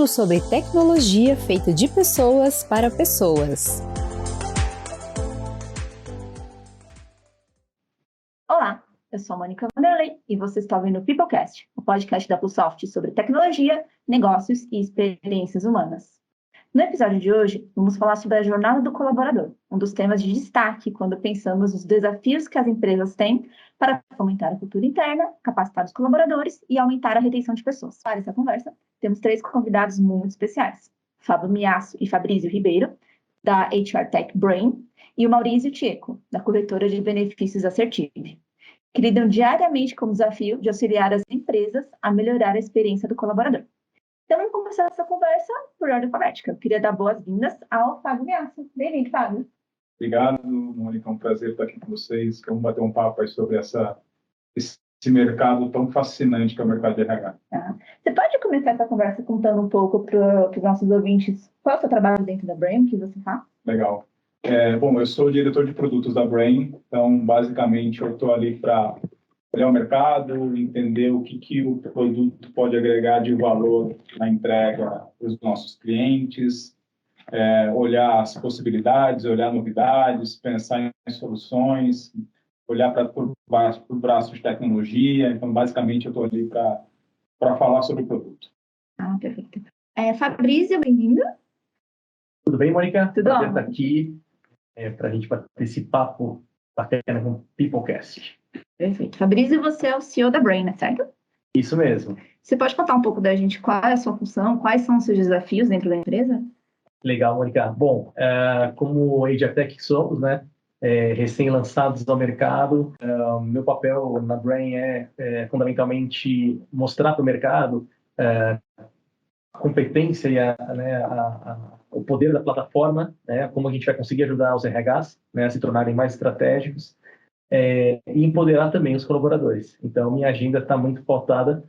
tudo sobre tecnologia feita de pessoas para pessoas. Olá, eu sou a Mônica Vanderlei e você está ouvindo o Peoplecast, o podcast da Plusoft sobre tecnologia, negócios e experiências humanas. No episódio de hoje, vamos falar sobre a jornada do colaborador, um dos temas de destaque quando pensamos nos desafios que as empresas têm para fomentar a cultura interna, capacitar os colaboradores e aumentar a retenção de pessoas. Para essa conversa, temos 3 convidados muito especiais: Fábio Miasso e Fabrício Ribeiro, da HR Tech Brain, e o Maurício Tieco, da corretora de benefícios Assertive, que lidam diariamente com o desafio de auxiliar as empresas a melhorar a experiência do colaborador. Então, vamos começar essa conversa por ordem alfabética. Eu queria dar boas-vindas ao Fábio Miasso. Bem-vindo, Fábio. Obrigado, Mônica. É um prazer estar aqui com vocês. Vamos bater um papo aí sobre esse mercado tão fascinante que é o mercado de RH. Você pode começar essa conversa contando um pouco para os nossos ouvintes qual é o seu trabalho dentro da Brain, o que você faz? Legal. Bom, eu sou o diretor de produtos da Brain, então, basicamente, eu estou ali para olhar o mercado, entender o que o produto pode agregar de valor na entrega para os nossos clientes, olhar as possibilidades, olhar novidades, pensar em soluções, olhar por braço de tecnologia. Então, basicamente, eu estou ali para falar sobre o produto. Perfeito. Fabrício, bem-vindo. Tudo bem, Mônica? Tudo Prazer bom. estar aqui para a gente bater esse papo bacana com o Peoplecast. Perfeito. Fabrício, você é o CEO da Brain, certo? Isso mesmo. Você pode contar um pouco da gente qual é a sua função, quais são os seus desafios dentro da empresa? Legal, Mônica. Bom, como HR Tech que somos, né, recém-lançados ao mercado, meu papel na Brain é fundamentalmente mostrar para o mercado a competência e o poder da plataforma, né, como a gente vai conseguir ajudar os RHs, né, a se tornarem mais estratégicos e empoderar também os colaboradores. Então, minha agenda está muito pautada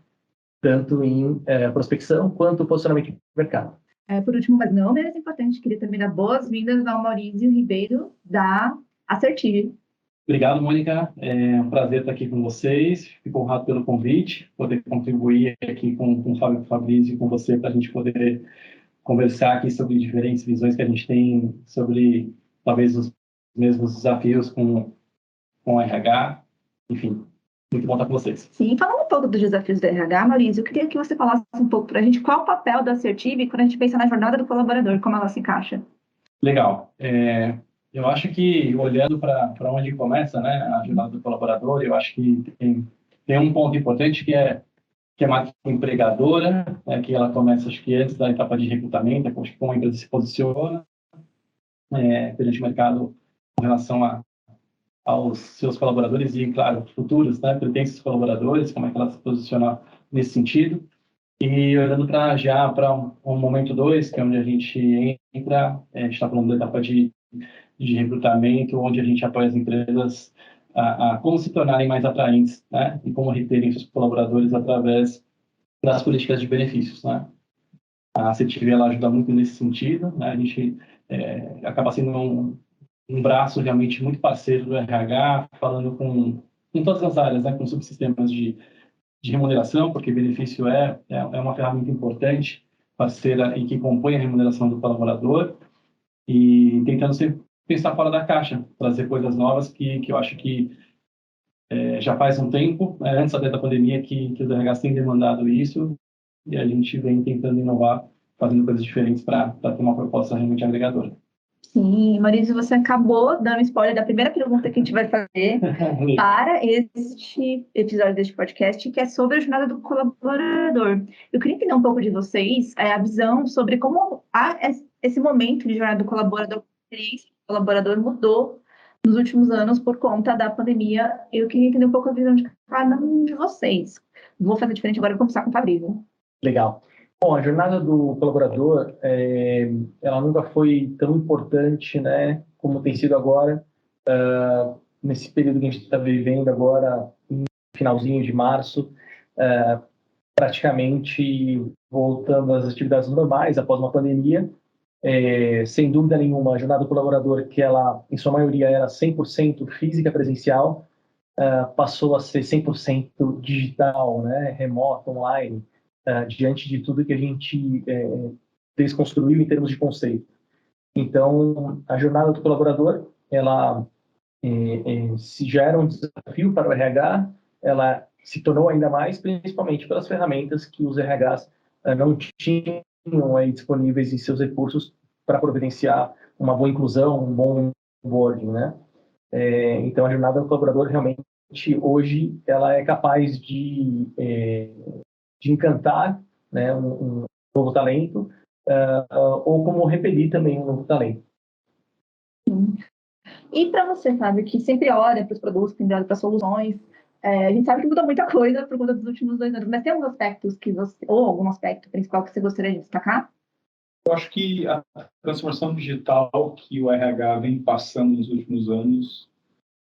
tanto em prospecção quanto posicionamento de mercado. Por último, mas não menos importante, queria também dar boas-vindas ao Maurício Ribeiro, da Assertive. Obrigado, Mônica. É um prazer estar aqui com vocês. Fico honrado pelo convite, poder contribuir aqui com o Fábio, Fabrício e com você para a gente poder conversar aqui sobre diferentes visões que a gente tem sobre, talvez, os mesmos desafios com o RH. Enfim, muito bom estar com vocês. Sim, falando um pouco dos desafios do RH, Maurício, eu queria que você falasse um pouco para a gente qual é o papel da Assertive quando a gente pensa na jornada do colaborador, como ela se encaixa. Legal. Eu acho que, olhando para onde começa, né, a jornada do colaborador, eu acho que tem um ponto importante que é a marca empregadora, né, que ela começa, acho que antes da etapa de recrutamento, como a empresa se posiciona perante o mercado com relação aos seus colaboradores e, claro, futuros, né, pertences colaboradores, como é que ela se posiciona nesse sentido. E olhando para um momento 2, que é onde a gente entra, a gente está falando da etapa de recrutamento, onde a gente apoia as empresas a como se tornarem mais atraentes, né, e como reterem seus colaboradores através das políticas de benefícios, né. A Assertive, ela ajuda muito nesse sentido, né, a gente acaba sendo um braço realmente muito parceiro do RH, falando com todas as áreas, né, com subsistemas de remuneração, porque benefício é uma ferramenta importante, parceira e que compõe a remuneração do colaborador, e tentando sempre pensar fora da caixa, trazer coisas novas que eu acho que já faz um tempo, antes até da pandemia, que os RHs têm demandado isso, e a gente vem tentando inovar, fazendo coisas diferentes para ter uma proposta realmente agregadora. Sim, Maurício, você acabou dando spoiler da primeira pergunta que a gente vai fazer para este episódio deste podcast, que é sobre a jornada do colaborador. Eu queria entender um pouco de vocês a visão sobre como esse momento de jornada do colaborador, a experiência do colaborador mudou nos últimos anos por conta da pandemia. Eu queria entender um pouco a visão de cada um de vocês. Vou fazer diferente agora, vou começar com o Fabrício. Legal. Bom, a jornada do colaborador, ela nunca foi tão importante, né, como tem sido agora, nesse período que a gente está vivendo agora, no finalzinho de março, praticamente voltando às atividades normais após uma pandemia. Sem dúvida nenhuma, a jornada do colaborador, que ela, em sua maioria, era 100% física, presencial, passou a ser 100% digital, né, remoto, online. diante de tudo que a gente desconstruiu em termos de conceito. Então, a jornada do colaborador, ela se já era um desafio para o RH, ela se tornou ainda mais, principalmente pelas ferramentas que os RHs não tinham aí disponíveis em seus recursos para providenciar uma boa inclusão, um bom onboarding, né? Então, a jornada do colaborador realmente hoje ela é capaz de encantar, né, um novo talento, ou como repelir também um novo talento. E para você, Fábio, que sempre olha para os produtos, sempre olha para soluções, a gente sabe que mudou muita coisa por conta dos últimos 2 anos, mas tem alguns aspectos que você, ou algum aspecto principal que você gostaria de destacar? Eu acho que a transformação digital que o RH vem passando nos últimos anos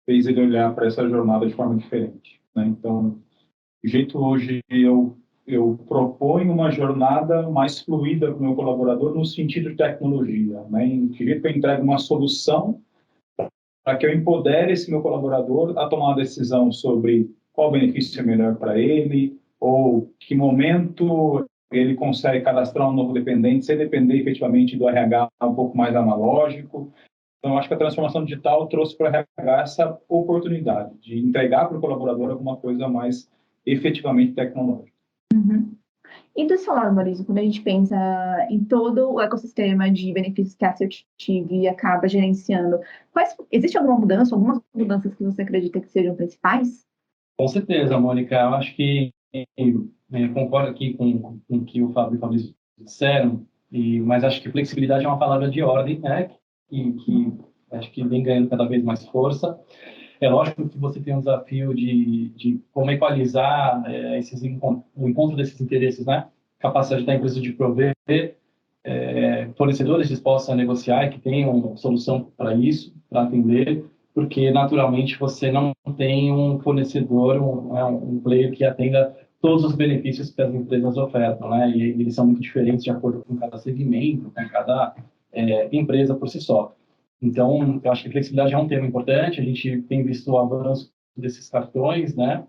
fez ele olhar para essa jornada de forma diferente, né? Então, de jeito hoje eu proponho uma jornada mais fluida para o meu colaborador no sentido de tecnologia, né? Em que jeito eu entrego uma solução para que eu empodere esse meu colaborador a tomar uma decisão sobre qual benefício é melhor para ele, ou que momento ele consegue cadastrar um novo dependente, sem depender efetivamente do RH um pouco mais analógico. Então, acho que a transformação digital trouxe para o RH essa oportunidade de entregar para o colaborador alguma coisa mais efetivamente tecnológica. Uhum. E do seu lado, Maurício, quando a gente pensa em todo o ecossistema de benefícios que a Assertive acaba gerenciando, existe alguma mudança, algumas mudanças que você acredita que sejam principais? Com certeza, Mônica. Eu acho que concordo aqui com o que o Fábio e o Fabrício disseram, mas acho que flexibilidade é uma palavra de ordem, né? Que acho que vem ganhando cada vez mais força. É lógico que você tem um desafio de como equalizar o encontro desses interesses, né? Capacidade da empresa de prover fornecedores dispostos a negociar e que tenham solução para isso, para atender, porque naturalmente você não tem um fornecedor, um player que atenda todos os benefícios que as empresas ofertam, né? E eles são muito diferentes de acordo com cada segmento, com cada empresa por si só. Então, eu acho que flexibilidade é um tema importante. A gente tem visto o avanço desses cartões, né?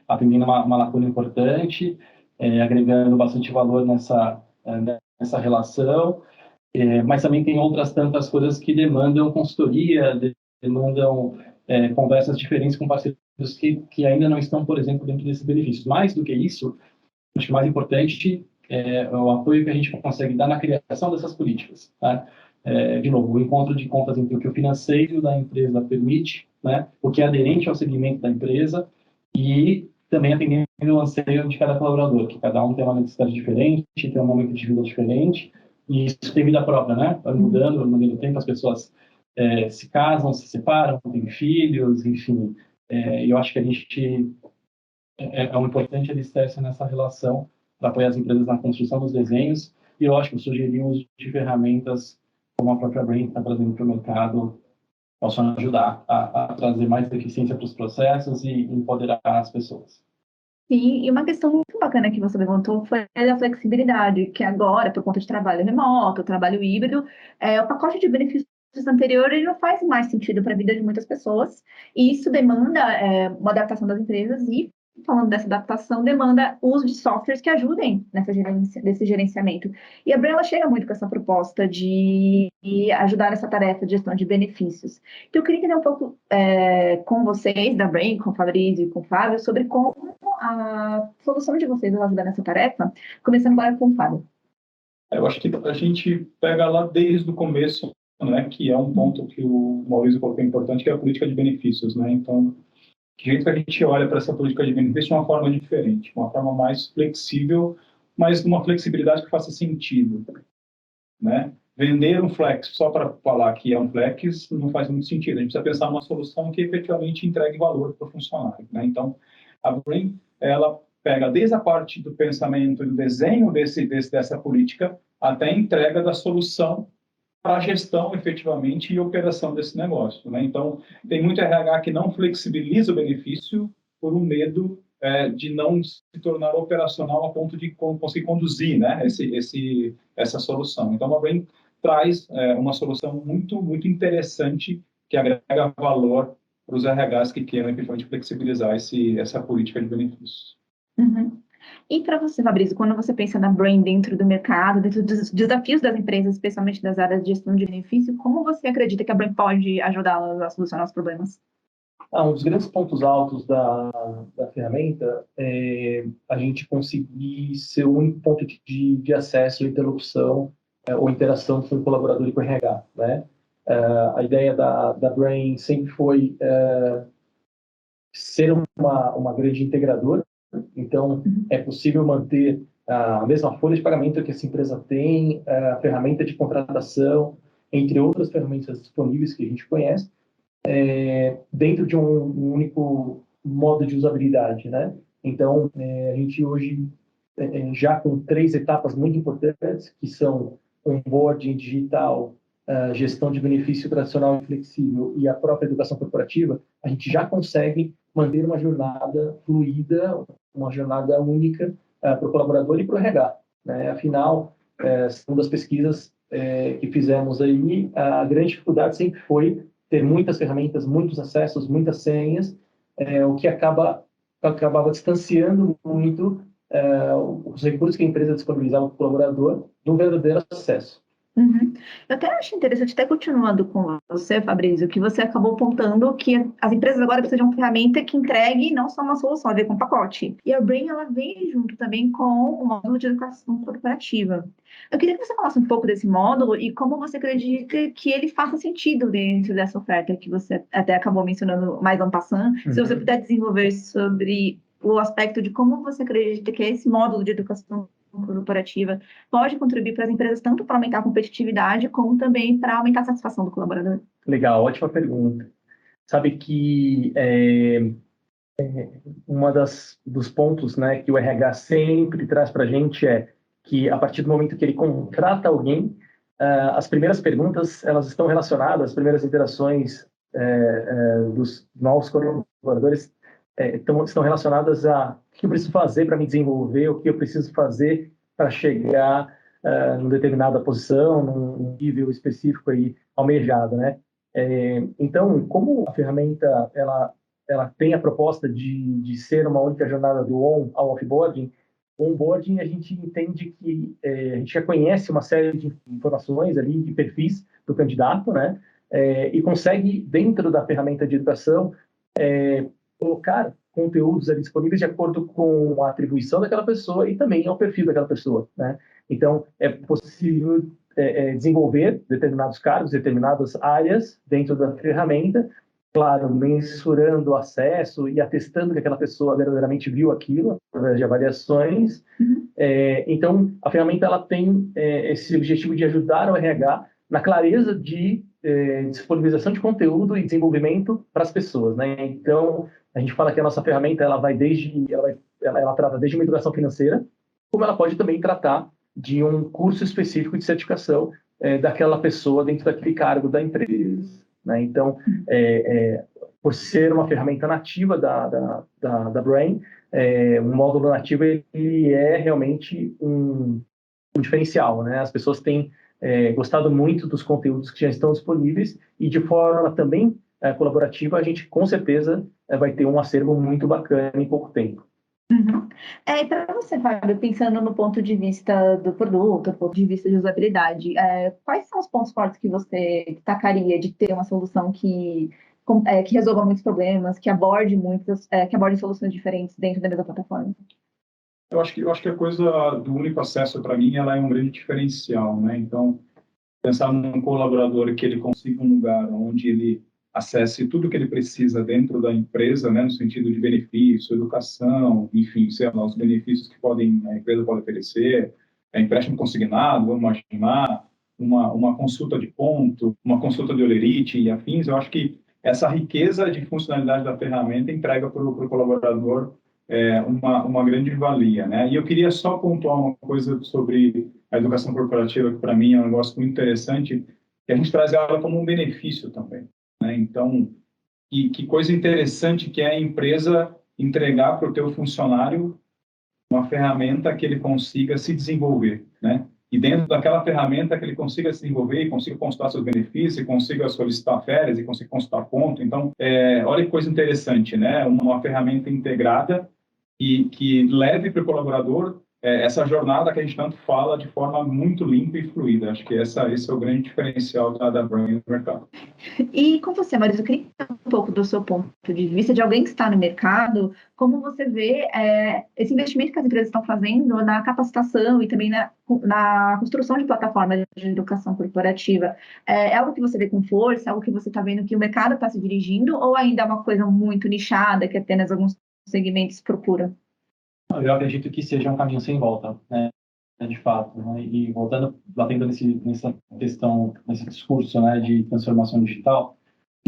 Atendendo uma lacuna importante, agregando bastante valor nessa relação. Mas também tem outras tantas coisas que demandam consultoria, demandam conversas diferentes com parceiros que ainda não estão, por exemplo, dentro desses benefícios. Mais do que isso, acho que o mais importante é o apoio que a gente consegue dar na criação dessas políticas, tá? De novo, o encontro de contas entre o que o financeiro da empresa permite, né, o que é aderente ao segmento da empresa e também atendendo o anseio de cada colaborador, que cada um tem uma necessidade diferente, tem um momento de vida diferente, e isso tem vida própria, né? Vai mudando no meio do tempo, as pessoas se casam, se separam, têm filhos, enfim. E eu acho que a gente é um importante alicerce nessa relação para apoiar as empresas na construção dos desenhos e, lógico, sugerir o uso de ferramentas como a própria Brain está trazendo para o mercado, possam ajudar a trazer mais eficiência para os processos e empoderar as pessoas. Sim, e uma questão muito bacana que você levantou foi a flexibilidade, que agora, por conta de trabalho remoto, trabalho híbrido, o pacote de benefícios anterior ele não faz mais sentido para a vida de muitas pessoas, e isso demanda uma adaptação das empresas e, falando dessa adaptação, demanda o uso de softwares que ajudem nesse gerenciamento. E a Brain chega muito com essa proposta de ajudar nessa tarefa de gestão de benefícios. Então, eu queria entender um pouco com vocês, da Brain, com o Fabrício e com o Fábio, sobre como a solução de vocês vai ajudar nessa tarefa, começando agora com o Fábio. Eu acho que a gente pega lá desde o começo, né, que é um ponto que o Maurício colocou importante, que é a política de benefícios, né? Então, que jeito que a gente olha para essa política de benefícios de uma forma diferente, uma forma mais flexível, mas uma flexibilidade que faça sentido, né? Vender um flex só para falar que é um flex não faz muito sentido. A gente precisa pensar numa solução que efetivamente entregue valor para o funcionário, né? Então, a Brain, ela pega desde a parte do pensamento e do desenho dessa política até a entrega da solução para a gestão, efetivamente, e operação desse negócio, né? Então, tem muito RH que não flexibiliza o benefício por um medo de não se tornar operacional a ponto de conseguir conduzir, né, essa solução. Então, a Brain traz uma solução muito, muito interessante que agrega valor para os RHs que queiram, efetivamente, flexibilizar essa política de benefícios. Uhum. E para você, Fabrício, quando você pensa na Brain dentro do mercado, dentro dos desafios das empresas, especialmente das áreas de gestão de benefício, como você acredita que a Brain pode ajudá-las a solucionar os problemas? Um dos grandes pontos altos da ferramenta é a gente conseguir ser o único ponto de acesso e interlocução ou interação com o colaborador e com o RH, né? A ideia da Brain sempre foi ser uma grande integradora, então é possível manter a mesma folha de pagamento que essa empresa tem, a ferramenta de contratação, entre outras ferramentas disponíveis que a gente conhece, dentro de um único modo de usabilidade, né? Então, a gente hoje, já com 3 etapas muito importantes, que são onboarding digital, gestão de benefício tradicional e flexível e a própria educação corporativa, a gente já consegue manter uma jornada fluida, uma jornada única para o colaborador e para o RH, né? Afinal, segundo as pesquisas que fizemos aí, a grande dificuldade sempre foi ter muitas ferramentas, muitos acessos, muitas senhas, o que acabava distanciando muito os recursos que a empresa disponibilizava para o colaborador do verdadeiro acesso. Uhum. Eu até acho interessante, até continuando com você, Fabrício, que você acabou apontando que as empresas agora precisam de uma ferramenta que entregue não só uma solução, a ver com um pacote. E a Brain, ela vem junto também com o módulo de educação corporativa. Eu queria que você falasse um pouco desse módulo e como você acredita que ele faça sentido dentro dessa oferta que você até acabou mencionando mais en passant. Se você puder desenvolver sobre o aspecto de como você acredita que esse módulo de educação corporativa pode contribuir para as empresas tanto para aumentar a competitividade como também para aumentar a satisfação do colaborador. Legal, ótima pergunta. Sabe que uma dos pontos, né, que o RH sempre traz para a gente é que a partir do momento que ele contrata alguém, as primeiras perguntas elas estão relacionadas, as primeiras interações dos novos colaboradores estão relacionadas a o que eu preciso fazer para me desenvolver, o que eu preciso fazer para chegar em determinada posição, num nível específico aí almejado, né? Então, como a ferramenta ela tem a proposta de ser uma única jornada do on ao offboarding, o onboarding a gente entende que a gente já conhece uma série de informações ali, de perfis do candidato, né? E consegue, dentro da ferramenta de educação, colocar conteúdos ali disponíveis de acordo com a atribuição daquela pessoa e também ao perfil daquela pessoa, né? Então, é possível desenvolver determinados cargos, determinadas áreas dentro da ferramenta, claro, mensurando o acesso e atestando que aquela pessoa verdadeiramente viu aquilo, através de avaliações. Então, a ferramenta ela tem esse objetivo de ajudar o RH na clareza de disponibilização de conteúdo e desenvolvimento para as pessoas, né? Então, a gente fala que a nossa ferramenta ela trata desde uma educação financeira, como ela pode também tratar de um curso específico de certificação daquela pessoa dentro daquele cargo da empresa, né? Então, por ser uma ferramenta nativa da Brain, um módulo nativo ele é realmente um diferencial, né? As pessoas têm gostado muito dos conteúdos que já estão disponíveis e de forma também colaborativa a gente com certeza vai ter um acervo muito bacana em pouco tempo. Uhum. E para você, Fábio, pensando no ponto de vista do produto, do ponto de vista de usabilidade, quais são os pontos fortes que você destacaria de ter uma solução que resolva muitos problemas, que aborde soluções diferentes dentro da mesma plataforma? Eu acho que a coisa do único acesso, para mim, ela é um grande diferencial, né? Então, pensar num colaborador que ele consiga um lugar onde ele acesse tudo que ele precisa dentro da empresa, né, no sentido de benefício, educação, enfim, sei lá, os benefícios que a empresa pode oferecer, empréstimo consignado, vamos imaginar, uma consulta de ponto, uma consulta de holerite e afins. Eu acho que essa riqueza de funcionalidade da ferramenta entrega para o colaborador uma grande valia, né? E eu queria só pontuar uma coisa sobre a educação corporativa, que para mim é um negócio muito interessante, que a gente traz ela como um benefício também, né? Então, que coisa interessante que é a empresa entregar para o teu funcionário uma ferramenta que ele consiga se desenvolver, né? E dentro daquela ferramenta que ele consiga se desenvolver e consiga consultar seus benefícios, e consiga solicitar férias, e consiga consultar ponto. Então, olha que coisa interessante, né? Uma ferramenta integrada e que leve para o colaborador essa jornada que a gente tanto fala de forma muito limpa e fluida. Acho que esse é o grande diferencial da Brain no mercado. E com você, Marisa, eu queria entender um pouco do seu ponto de vista de alguém que está no mercado, como você vê esse investimento que as empresas estão fazendo na capacitação e também na construção de plataformas de educação corporativa. É algo que você vê com força, algo que você está vendo que o mercado está se dirigindo, ou ainda é uma coisa muito nichada que apenas alguns segmentos procuram? Eu acredito que seja um caminho sem volta, né, de fato, né? E batendo nessa questão, nesse discurso, né, de transformação digital,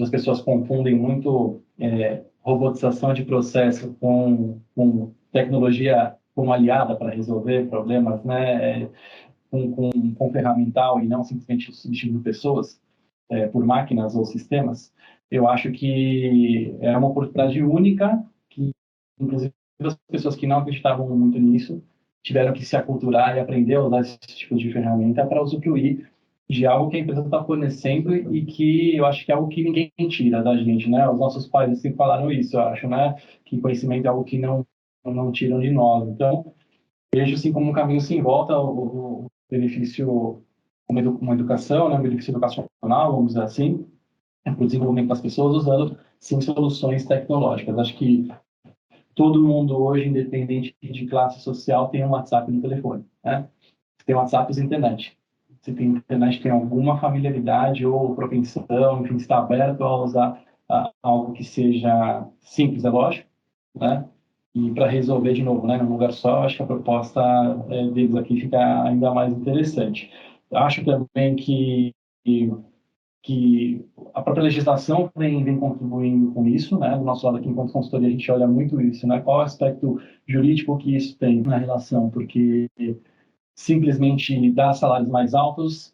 as pessoas confundem muito robotização de processo com tecnologia como aliada para resolver problemas, né, com ferramental e não simplesmente substituindo pessoas por máquinas ou sistemas. Eu acho que é uma oportunidade única que, inclusive, as pessoas que não acreditavam muito nisso tiveram que se aculturar e aprender a usar esse tipo de ferramenta para usufruir de algo que a empresa está fornecendo e que eu acho que é algo que ninguém tira da gente, né? Os nossos pais sempre falaram isso, eu acho, né? Que conhecimento é algo que não tiram de nós. Então, vejo assim como um caminho sem volta o benefício, uma educação, né? Um benefício educacional, vamos dizer assim, para o desenvolvimento das pessoas usando, sim, soluções tecnológicas. Acho que todo mundo hoje, independente de classe social, tem um WhatsApp no telefone, né? Tem WhatsApp e internet. Se tem internet, tem alguma familiaridade ou propensão, enfim, está aberto a usar algo que seja simples, é lógico, né? E para resolver de novo, né, num lugar só, acho que a proposta deles aqui fica ainda mais interessante. Acho também que a própria legislação vem contribuindo com isso, né? Do nosso lado aqui, enquanto consultoria, a gente olha muito isso, né? Qual é o aspecto jurídico que isso tem na relação, porque simplesmente dar salários mais altos,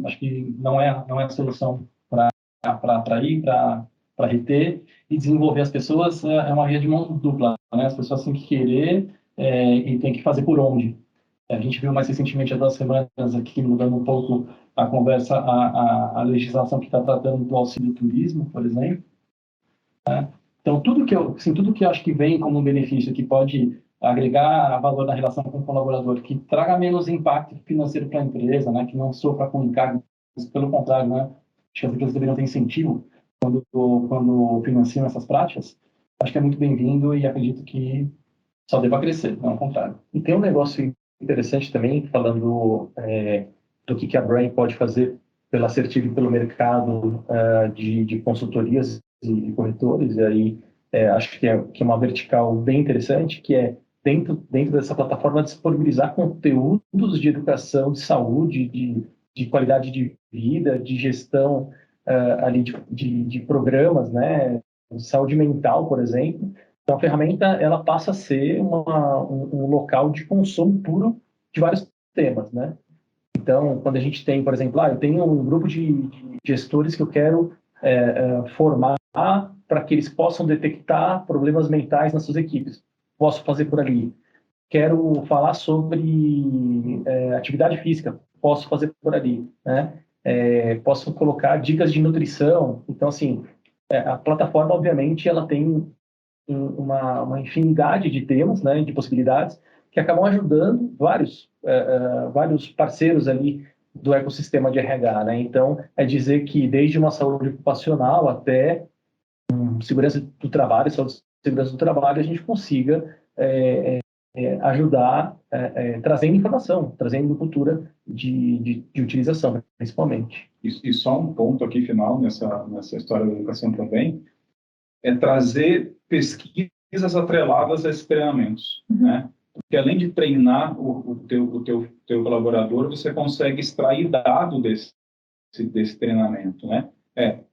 acho que não é a solução para atrair, para reter e desenvolver as pessoas, é uma via de mão dupla, né? As pessoas têm que querer e têm que fazer por onde. A gente viu mais recentemente, há 2 semanas, aqui, mudando um pouco a conversa, a legislação que está tratando do auxílio turismo, por exemplo. Né? Então, tudo que eu acho que vem como um benefício, que pode agregar valor na relação com o colaborador, que traga menos impacto financeiro para a empresa, né? Que não sofra com encargos, pelo contrário, né? Acho que as empresas deveriam ter incentivo quando financiam essas práticas. Acho que é muito bem-vindo e acredito que só deva crescer, não ao contrário. E tem um negócio interessante também, falando do que a Brain pode fazer pela assertiva e pelo mercado de consultorias e corretores, e aí acho que é uma vertical bem interessante, que é dentro dessa plataforma disponibilizar conteúdos de educação, de saúde, de qualidade de vida, de gestão ali de programas, né, de saúde mental, por exemplo. Então, a ferramenta ela passa a ser um local de consumo puro de vários temas, né? Então, quando a gente tem, por exemplo, eu tenho um grupo de gestores que eu quero formar para que eles possam detectar problemas mentais nas suas equipes. Posso fazer por ali. Quero falar sobre atividade física. Posso fazer por ali, né? Posso colocar dicas de nutrição. Então, assim, a plataforma, obviamente, ela tem uma infinidade de temas, né, de possibilidades, que acabam ajudando vários parceiros ali do ecossistema de RH, né? Então, é dizer que desde uma saúde ocupacional até segurança do trabalho, saúde e segurança do trabalho, a gente consiga ajudar trazendo informação, trazendo cultura de utilização, principalmente. E só um ponto aqui final nessa história da educação também, é trazer pesquisas atreladas a esses treinamentos, né? Porque além de treinar o teu colaborador, você consegue extrair dado desse treinamento, né?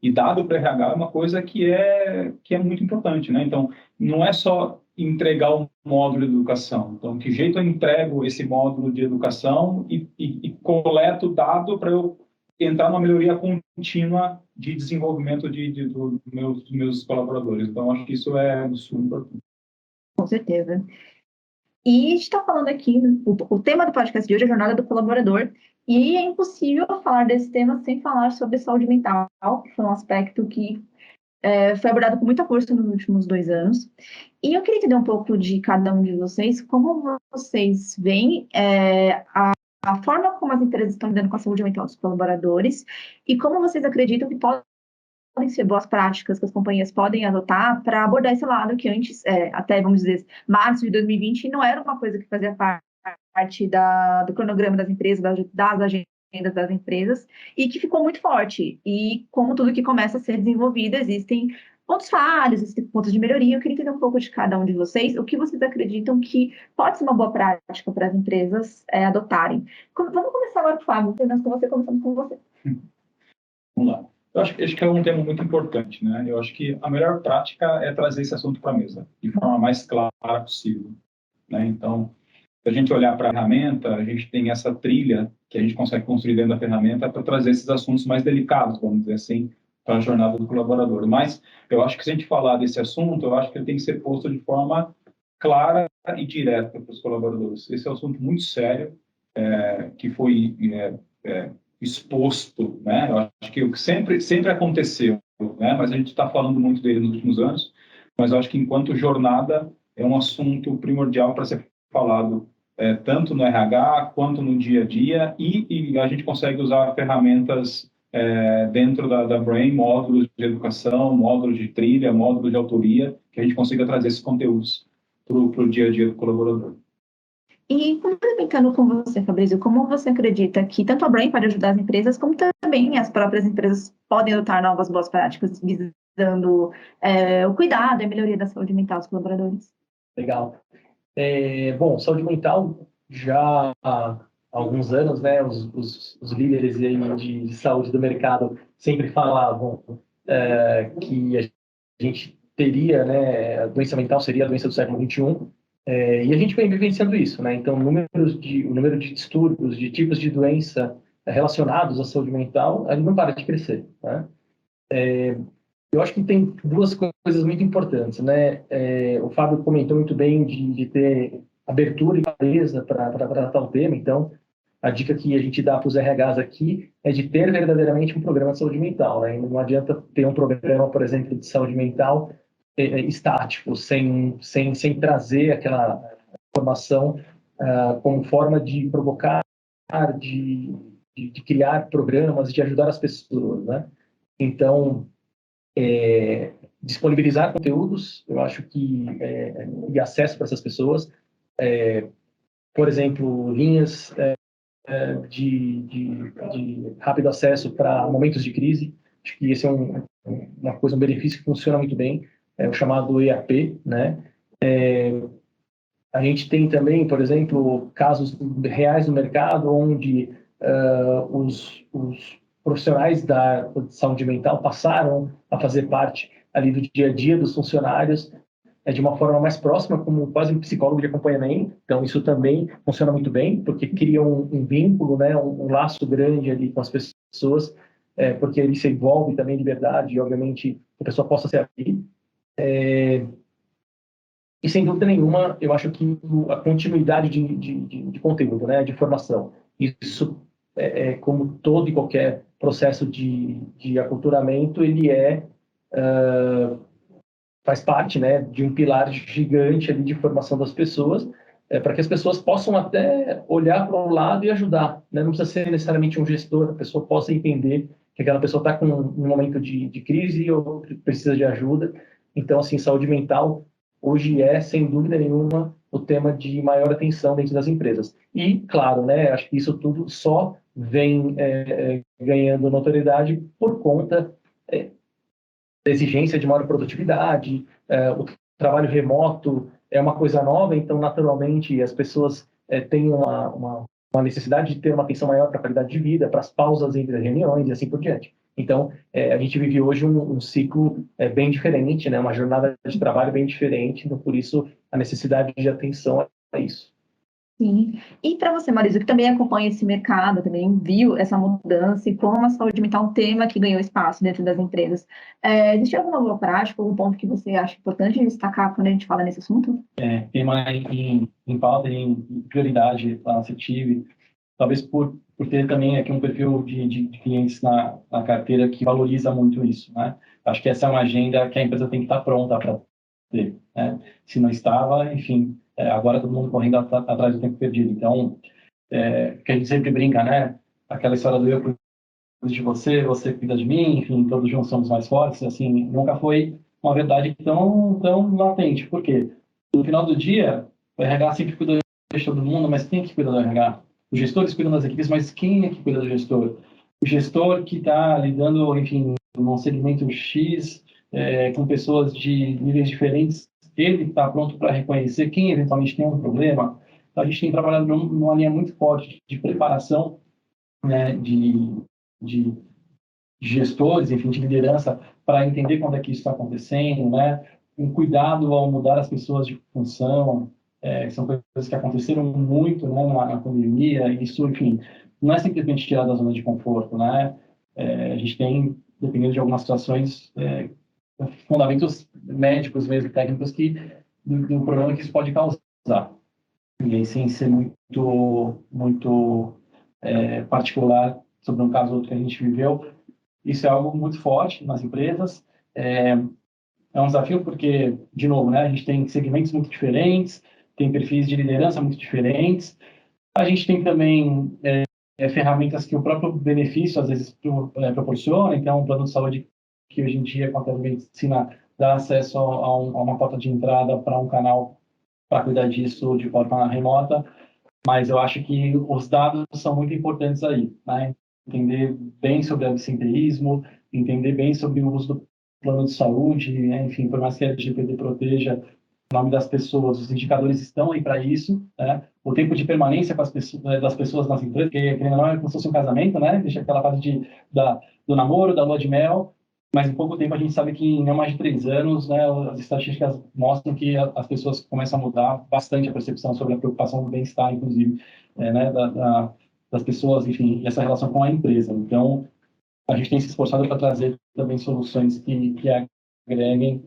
E dado para RH é uma coisa que é muito importante, né? Então, não é só entregar um módulo de educação. Então, que jeito eu entrego esse módulo de educação e coleto dado para eu entrar numa melhoria contínua de desenvolvimento dos meus colaboradores. Então, acho que isso é super importante. Com certeza. E a gente está falando aqui, o tema do podcast de hoje é a jornada do colaborador, e é impossível falar desse tema sem falar sobre saúde mental, que foi um aspecto que foi abordado com muita força nos últimos 2 anos. E eu queria entender um pouco de cada um de vocês, como vocês veem a forma como as empresas estão lidando com a saúde mental dos colaboradores e como vocês acreditam que podem ser boas práticas que as companhias podem adotar para abordar esse lado que antes, até, vamos dizer, março de 2020, não era uma coisa que fazia parte do cronograma das empresas, das agendas das empresas, e que ficou muito forte. E como tudo que começa a ser desenvolvido, existem pontos falhos, existem pontos de melhoria. Eu queria entender um pouco de cada um de vocês, o que vocês acreditam que pode ser uma boa prática para as empresas adotarem. Vamos começar agora com o Fábio, começando com você. Vamos lá. Eu acho que é um tema muito importante, né? Eu acho que a melhor prática é trazer esse assunto para a mesa, de forma mais clara possível, né? Então, se a gente olhar para a ferramenta, a gente tem essa trilha que a gente consegue construir dentro da ferramenta para trazer esses assuntos mais delicados, vamos dizer assim, para a jornada do colaborador. Mas eu acho que se a gente falar desse assunto, eu acho que ele tem que ser posto de forma clara e direta para os colaboradores. Esse é um assunto muito sério, que foi exposto, né? Eu acho que o que sempre aconteceu, né? Mas a gente está falando muito dele nos últimos anos, mas eu acho que enquanto jornada é um assunto primordial para ser falado tanto no RH quanto no dia a dia, e a gente consegue usar ferramentas dentro da Brain, módulos de educação, módulos de trilha, módulos de autoria, que a gente consiga trazer esses conteúdos para o dia a dia do colaborador. E complementando com você, Fabrício, como você acredita que tanto a Brain pode ajudar as empresas, como também as próprias empresas podem adotar novas boas práticas, visando o cuidado e a melhoria da saúde mental dos colaboradores? Legal. Bom, saúde mental, já há alguns anos, né, os líderes aí de saúde do mercado sempre falavam que a gente teria, né, a doença mental seria a doença do século XXI, e a gente vem vivenciando isso, né? Então, o número de distúrbios, de tipos de doença relacionados à saúde mental, ele não para de crescer, né? Eu acho que tem duas coisas muito importantes, né? O Fábio comentou muito bem de ter abertura e clareza para tratar o tema. Então, a dica que a gente dá para os RHs aqui é de ter verdadeiramente um programa de saúde mental, né? Não adianta ter um programa, por exemplo, de saúde mental estático, sem trazer aquela informação como forma de provocar, de criar programas, de ajudar as pessoas, né? Então, disponibilizar conteúdos, eu acho que e acesso para essas pessoas, por exemplo, linhas de rápido acesso para momentos de crise. Acho que esse é um benefício que funciona muito bem, o chamado EAP, né? A gente tem também, por exemplo, casos reais no mercado onde os profissionais da saúde mental passaram a fazer parte ali do dia a dia dos funcionários de uma forma mais próxima, como quase um psicólogo de acompanhamento. Então, isso também funciona muito bem, porque cria um vínculo, né, um laço grande ali com as pessoas, porque ele se envolve também de verdade, e obviamente a pessoa possa ser ali. E, sem dúvida nenhuma, eu acho que a continuidade de conteúdo, né, de formação, isso, como todo e qualquer processo de aculturamento, ele faz parte, né, de um pilar gigante ali de formação das pessoas, para que as pessoas possam até olhar para um lado e ajudar, né? Não precisa ser necessariamente um gestor, a pessoa possa entender que aquela pessoa está com um momento de crise ou precisa de ajuda. Então, assim, saúde mental hoje sem dúvida nenhuma, o tema de maior atenção dentro das empresas. E, claro, né, acho que isso tudo só vem ganhando notoriedade por conta da exigência de maior produtividade, o trabalho remoto é uma coisa nova, então, naturalmente, as pessoas têm uma necessidade de ter uma atenção maior para a qualidade de vida, para as pausas entre as reuniões e assim por diante. Então, a gente vive hoje um ciclo bem diferente, né? Uma jornada de trabalho bem diferente, então, por isso, a necessidade de atenção a isso. Sim. E para você, Marisa, que também acompanha esse mercado, também viu essa mudança e como a saúde mental é um tema que ganhou espaço dentro das empresas, existe alguma boa prática, algum ponto que você acha importante destacar quando a gente fala nesse assunto? Tema em pauta, em prioridade lá na CETIV, talvez por ter também aqui um perfil de clientes na carteira que valoriza muito isso, né? Acho que essa é uma agenda que a empresa tem que estar pronta para ter, né? Se não estava, enfim, agora todo mundo correndo atrás do tempo perdido. Então, que a gente sempre brinca, né? Aquela história do eu cuido de você, você cuida de mim, enfim, todos juntos somos mais fortes, assim, nunca foi uma verdade tão latente. Por quê? No final do dia, o RH sempre cuida de todo mundo, mas quem é que cuida do RH? Os gestores cuidam das equipes, mas quem é que cuida do gestor? O gestor que está lidando, enfim, num segmento X, com pessoas de níveis diferentes, ele está pronto para reconhecer quem eventualmente tem um problema. Então, a gente tem trabalhado numa linha muito forte de preparação, né, de gestores, enfim, de liderança, para entender quando é que isso está acontecendo, né? Um cuidado ao mudar as pessoas de função, são coisas que aconteceram muito, né, na pandemia, e isso, enfim, não é simplesmente tirar da zona de conforto, né? A gente tem, dependendo de algumas situações, fundamentos médicos mesmo, técnicos, do problema que isso pode causar. E aí, sem ser muito particular sobre um caso ou outro que a gente viveu, isso é algo muito forte nas empresas. É um desafio porque, de novo, né, a gente tem segmentos muito diferentes, tem perfis de liderança muito diferentes. A gente tem também ferramentas que o próprio benefício, às vezes, proporciona. Então, um plano de saúde que hoje em dia, com a telemedicina, dá acesso a uma porta de entrada para um canal para cuidar disso de forma remota. Mas eu acho que os dados são muito importantes aí, né? Entender bem sobre absenteísmo, entender bem sobre o uso do plano de saúde, né? Enfim, por mais que a LGPD proteja o nome das pessoas, os indicadores estão aí para isso, né? O tempo de permanência das pessoas nas empresas, que não é como se fosse um casamento, né? Deixa aquela fase do namoro, da lua de mel, mas em pouco tempo a gente sabe que em não mais de 3 anos, né, as estatísticas mostram que as pessoas começam a mudar bastante a percepção sobre a preocupação do bem-estar, inclusive, né, das pessoas, enfim, e essa relação com a empresa. Então, a gente tem se esforçado para trazer também soluções que agreguem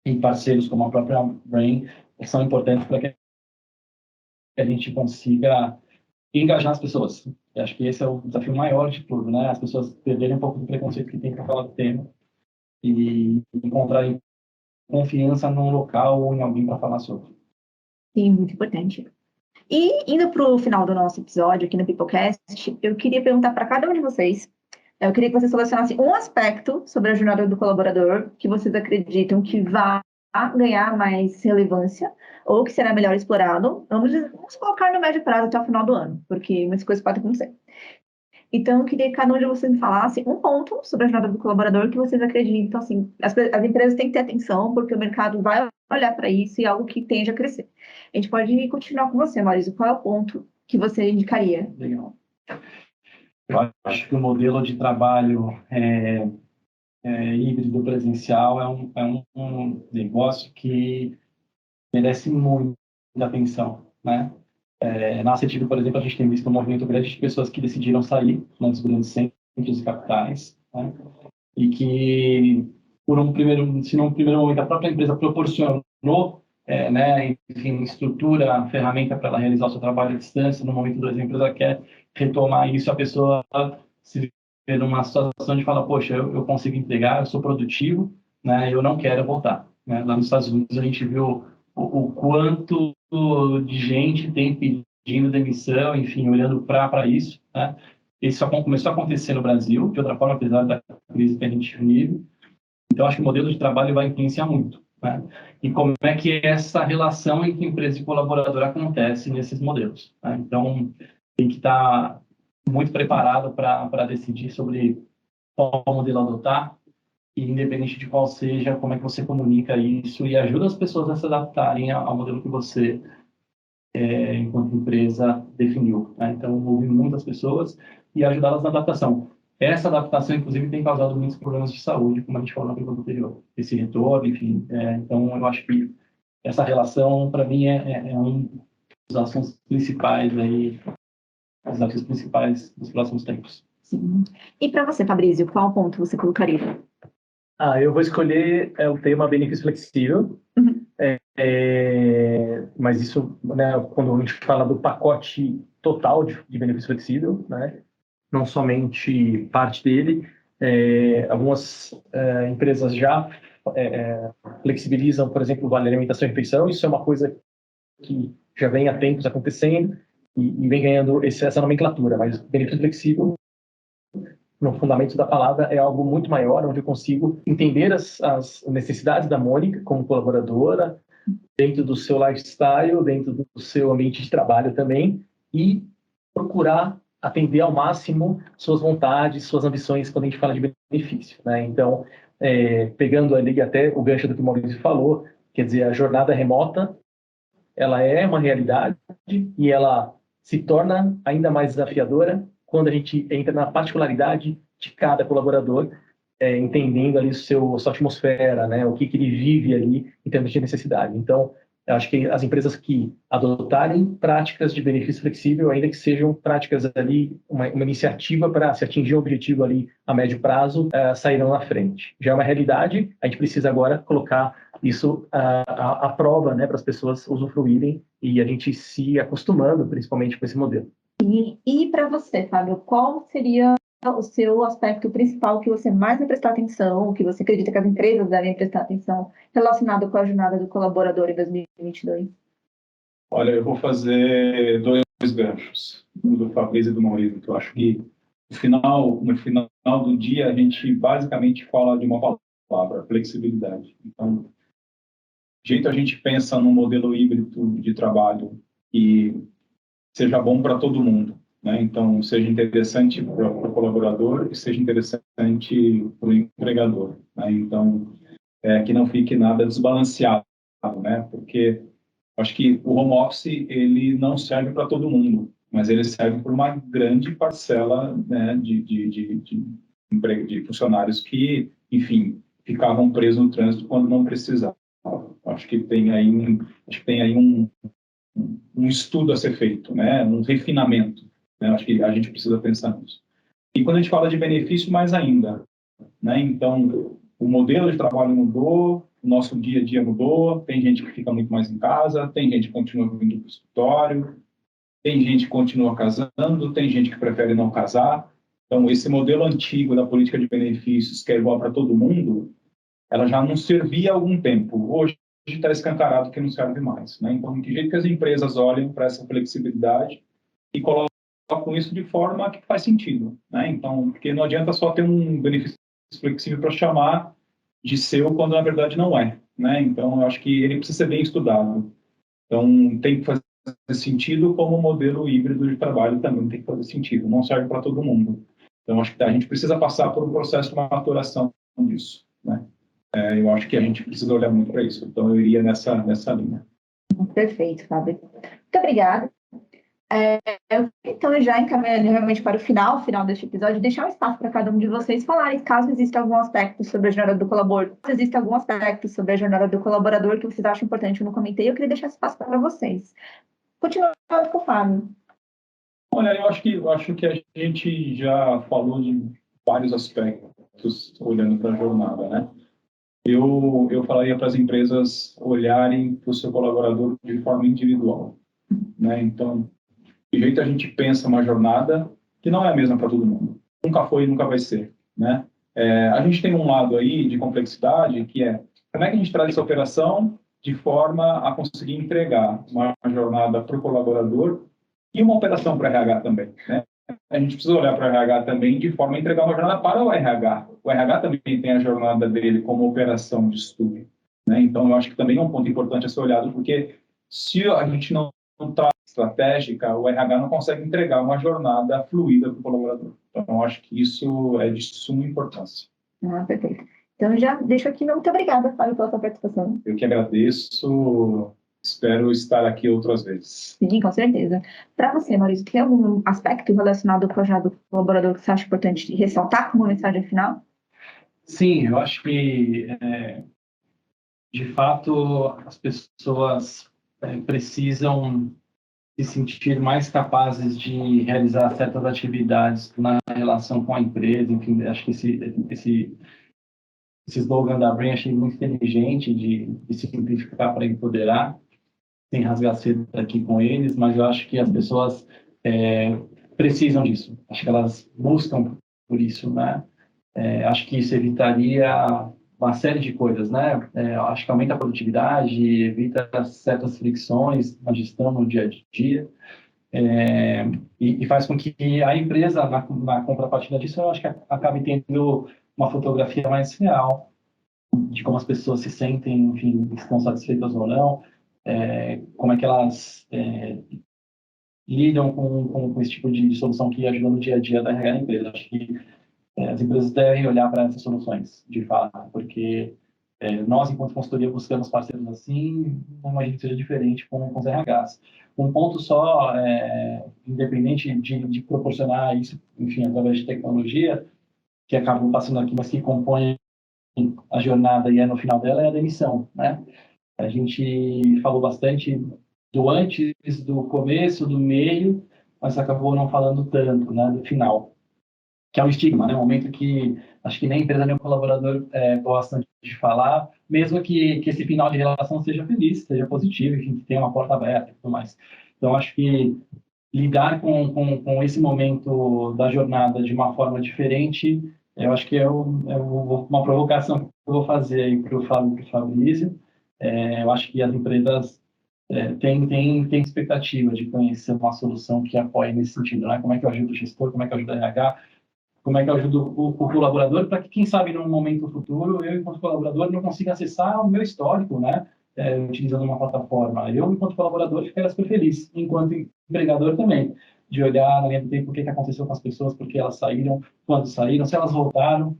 em parceiros como a própria Brain, que são importantes para que a gente consiga engajar as pessoas. Eu acho que esse é o desafio maior de tudo, né? As pessoas perderem um pouco do preconceito que tem para falar do tema e encontrarem confiança num local ou em alguém para falar sobre. Sim, muito importante. E indo para o final do nosso episódio aqui no PeopleCast, eu queria perguntar para cada um de vocês, eu queria que vocês selecionassem um aspecto sobre a jornada do colaborador que vocês acreditam que vai ganhar mais relevância ou que será melhor explorado. Vamos colocar no médio prazo até o final do ano, porque muitas coisas podem acontecer. Então, eu queria que cada um de vocês me falasse um ponto sobre a jornada do colaborador que vocês acreditam, assim, as empresas têm que ter atenção, porque o mercado vai olhar para isso e é algo que tende a crescer. A gente pode continuar com você, Maurício. Qual é o ponto que você indicaria? Legal. Eu acho que o modelo de trabalho híbrido presencial é um negócio que merece muita atenção, né? Na CETIB, por exemplo, a gente tem visto um movimento grande de pessoas que decidiram sair, né, dos grandes centros e capitais, né? E que, se num primeiro momento a própria empresa proporcionou, né, enfim, estrutura, ferramenta para ela realizar o seu trabalho à distância, no momento 2 a empresa quer retomar isso, a pessoa se vê numa situação de falar, poxa, eu consigo entregar, eu sou produtivo, né, eu não quero voltar, né? Lá nos Estados Unidos a gente viu o quanto de gente tem pedindo demissão, enfim, olhando para isso, né? Isso só começou a acontecer no Brasil, de outra forma, apesar da crise que a gente vive. Então, acho que o modelo de trabalho vai influenciar muito, né? E como é que essa relação entre empresa e colaborador acontece nesses modelos, né? Então, tem que estar muito preparado para decidir sobre qual modelo adotar, e independente de qual seja, como é que você comunica isso e ajuda as pessoas a se adaptarem ao modelo que você, enquanto empresa, definiu, né? Então, ouvir muitas pessoas e ajudá-las na adaptação. Essa adaptação, inclusive, tem causado muitos problemas de saúde, como a gente falou na pergunta anterior. Esse retorno, enfim. Então, eu acho que essa relação, para mim, é um dos assuntos principais aí, os desafios principais dos próximos tempos. Sim. E para você, Fabrício, qual ponto você colocaria? Eu vou escolher o tema benefício flexível. Uhum. Mas isso, né, quando a gente fala do pacote total de benefício flexível, né, não somente parte dele, Algumas empresas já flexibilizam, por exemplo, o vale alimentação e refeição. Isso é uma coisa que já vem há tempos acontecendo e vem ganhando essa nomenclatura, mas benefício flexível, no fundamento da palavra, é algo muito maior, onde eu consigo entender as necessidades da Mônica como colaboradora, dentro do seu lifestyle, dentro do seu ambiente de trabalho também, e procurar atender ao máximo suas vontades, suas ambições quando a gente fala de benefício, né? Então, pegando ali até o gancho do que o Maurício falou, quer dizer, a jornada remota, ela é uma realidade e ela se torna ainda mais desafiadora quando a gente entra na particularidade de cada colaborador, entendendo ali sua atmosfera, né, o que ele vive ali em termos de necessidade. Então, eu acho que as empresas que adotarem práticas de benefício flexível, ainda que sejam práticas ali, uma iniciativa para se atingir um objetivo ali a médio prazo, sairão na frente. Já é uma realidade, a gente precisa agora colocar isso à prova, né, para as pessoas usufruírem e a gente se acostumando, principalmente, com esse modelo. E para você, Fábio, qual seria o seu aspecto principal que você mais vai prestar atenção, que você acredita que as empresas devem prestar atenção relacionado com a jornada do colaborador em 2022? Olha, eu vou fazer dois ganchos, do Fabrício e do Maurício, que eu acho que no final do dia a gente basicamente fala de uma palavra, flexibilidade. Então, do jeito a gente pensa num modelo híbrido de trabalho que seja bom para todo mundo, né? Então, seja interessante para o colaborador e seja interessante para o empregador, né? Então, que não fique nada desbalanceado, né? Porque acho que o home office ele não serve para todo mundo, mas ele serve para uma grande parcela, né, de funcionários que, enfim, ficavam presos no trânsito quando não precisavam. Acho que tem aí um estudo a ser feito, né, um refinamento, né? Acho que a gente precisa pensar nisso. E quando a gente fala de benefício, mais ainda, né? Então, o modelo de trabalho mudou, o nosso dia a dia mudou, tem gente que fica muito mais em casa, tem gente que continua vindo para o escritório, tem gente que continua casando, tem gente que prefere não casar. Então, esse modelo antigo da política de benefícios, que é igual para todo mundo, ela já não servia há algum tempo. Hoje está escancarado que não serve mais, né? Então, de que jeito que as empresas olham para essa flexibilidade e colocam isso de forma que faz sentido, né? Então, porque não adianta só ter um benefício flexível para chamar de seu quando na verdade não é, né? Então, eu acho que ele precisa ser bem estudado. Então, tem que fazer sentido, como o modelo híbrido de trabalho também tem que fazer sentido. Não serve para todo mundo. Então, acho que a gente precisa passar por um processo de maturação disso, né? Eu acho que a gente precisa olhar muito para isso. Então, eu iria nessa linha. Perfeito, Fábio. Muito obrigada. Então, já encaminhando realmente para o final deste episódio, deixar um espaço para cada um de vocês falarem, caso exista algum aspecto sobre a jornada do colaborador, se existe algum aspecto sobre a jornada do colaborador que vocês acham importante, eu não comentei, eu queria deixar esse espaço para vocês. Continuando com o Fábio. Olha, eu acho que a gente já falou de vários aspectos olhando para a jornada, né? Eu falaria para as empresas olharem para o seu colaborador de forma individual, né? Então, de jeito a gente pensa uma jornada que não é a mesma para todo mundo. Nunca foi e nunca vai ser, né? A gente tem um lado aí de complexidade que é como é que a gente traz essa operação de forma a conseguir entregar uma jornada para o colaborador e uma operação para o RH também, né? A gente precisa olhar para o RH também de forma a entregar uma jornada para o RH. O RH também tem a jornada dele como operação de estudo, né? Então, eu acho que também é um ponto importante a ser olhado, porque se a gente não traz estratégica, o RH não consegue entregar uma jornada fluida para o colaborador. Então, eu acho que isso é de suma importância. Perfeito. Então, já deixo aqui, muito obrigada, Fábio, pela sua participação. Eu que agradeço. Espero estar aqui outras vezes. Sim, com certeza. Para você, Maurício, tem algum aspecto relacionado com a jornada do colaborador que você acha importante ressaltar como mensagem final? Sim, eu acho que, de fato, as pessoas precisam se sentir mais capazes de realizar certas atividades na relação com a empresa. Enfim, acho que esse slogan da Brain achei muito inteligente de simplificar para empoderar, sem rasgar cedo aqui com eles, mas eu acho que as pessoas precisam disso. Acho que elas buscam por isso, né? Acho que isso evitaria uma série de coisas, né? Acho que aumenta a produtividade, evita certas fricções na gestão, no dia a dia, e faz com que a empresa, na contrapartida disso, eu acho que acabe tendo uma fotografia mais real de como as pessoas se sentem, enfim, estão satisfeitas ou não, como é que elas lidam com esse tipo de solução que ajuda no dia a dia da RH da empresa. Acho que as empresas devem olhar para essas soluções, de fato, porque nós, enquanto consultoria, buscamos parceiros assim, não imagino que seja diferente com os RHs. Um ponto só, independente de proporcionar isso, enfim, através de tecnologia, que acabam passando aqui, mas que compõe a jornada e no final dela, é a demissão, né? A gente falou bastante do antes, do começo, do meio, mas acabou não falando tanto, né, do final, que é um estigma, né? Um momento que acho que nem a empresa nem o colaborador gostam de falar, mesmo que esse final de relação seja feliz, seja positivo, enfim, que tenha uma porta aberta e tudo mais. Então, acho que lidar com esse momento da jornada de uma forma diferente, eu acho que uma provocação que eu vou fazer aí para o Fábio e para o Fabrício. Eu acho que as empresas têm expectativa de conhecer uma solução que apoie nesse sentido, né? Como é que eu ajudo o gestor, como é que eu ajudo a RH, como é que eu ajudo o colaborador, para que, quem sabe, num momento futuro, eu, enquanto colaborador, não consiga acessar o meu histórico, né? Utilizando uma plataforma. Eu, enquanto colaborador, ficaria super feliz, enquanto empregador também, de olhar na linha do tempo o que aconteceu com as pessoas, porque elas saíram, quando saíram, se elas voltaram,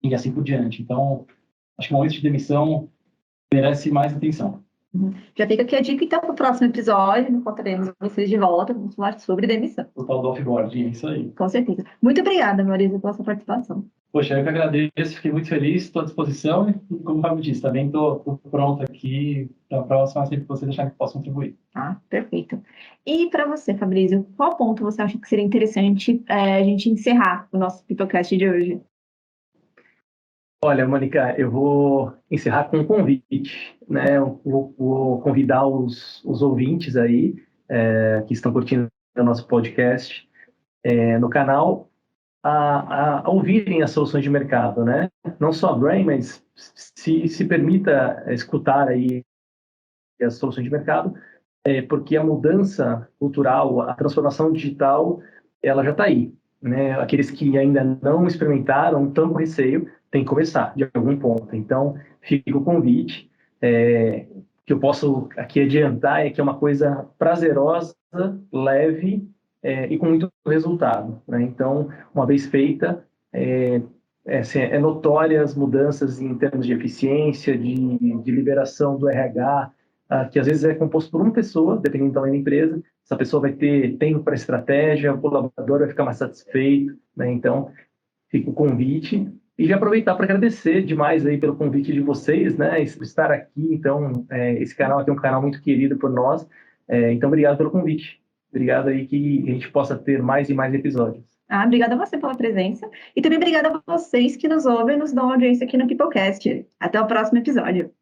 e assim por diante. Então, acho que o momento de demissão merece mais atenção. Já fica aqui a dica, então, para o próximo episódio, encontraremos vocês de volta, vamos falar sobre demissão. O tal do off-board, é isso aí. Com certeza. Muito obrigada, Marisa, pela sua participação. Poxa, eu que agradeço, fiquei muito feliz, estou à disposição e, como o Fábio disse, também estou pronto aqui para a próxima, sempre que você deixar que possa contribuir. Ah, perfeito. E para você, Fabrício, qual ponto você acha que seria interessante a gente encerrar o nosso Peoplecast de hoje? Olha, Mônica, eu vou encerrar com um convite, né? Eu vou convidar os ouvintes aí que estão curtindo o nosso podcast no canal a ouvirem as soluções de mercado, né? Não só a Brain, mas se permita escutar aí as soluções de mercado, porque a mudança cultural, a transformação digital, ela já está aí, né? Aqueles que ainda não experimentaram, estão com receio, tem que começar de algum ponto. Então, fica o convite. Que eu posso aqui adiantar é que é uma coisa prazerosa, leve e com muito resultado, né? Então, uma vez feita, notória as mudanças em termos de eficiência, de liberação do RH, que às vezes é composto por uma pessoa, dependendo do tamanho da empresa. Essa pessoa vai ter tempo para estratégia, o colaborador vai ficar mais satisfeito, né? Então, fica o convite. E já aproveitar para agradecer demais aí pelo convite de vocês, né? Estar aqui. Então, esse canal aqui é um canal muito querido por nós. Então, obrigado pelo convite. Obrigado aí que a gente possa ter mais e mais episódios. Obrigada a você pela presença. E também obrigada a vocês que nos ouvem e nos dão audiência aqui no Peoplecast. Até o próximo episódio.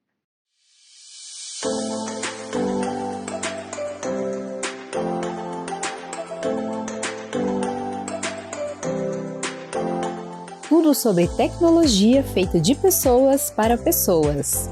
Tudo sobre tecnologia feita de pessoas para pessoas.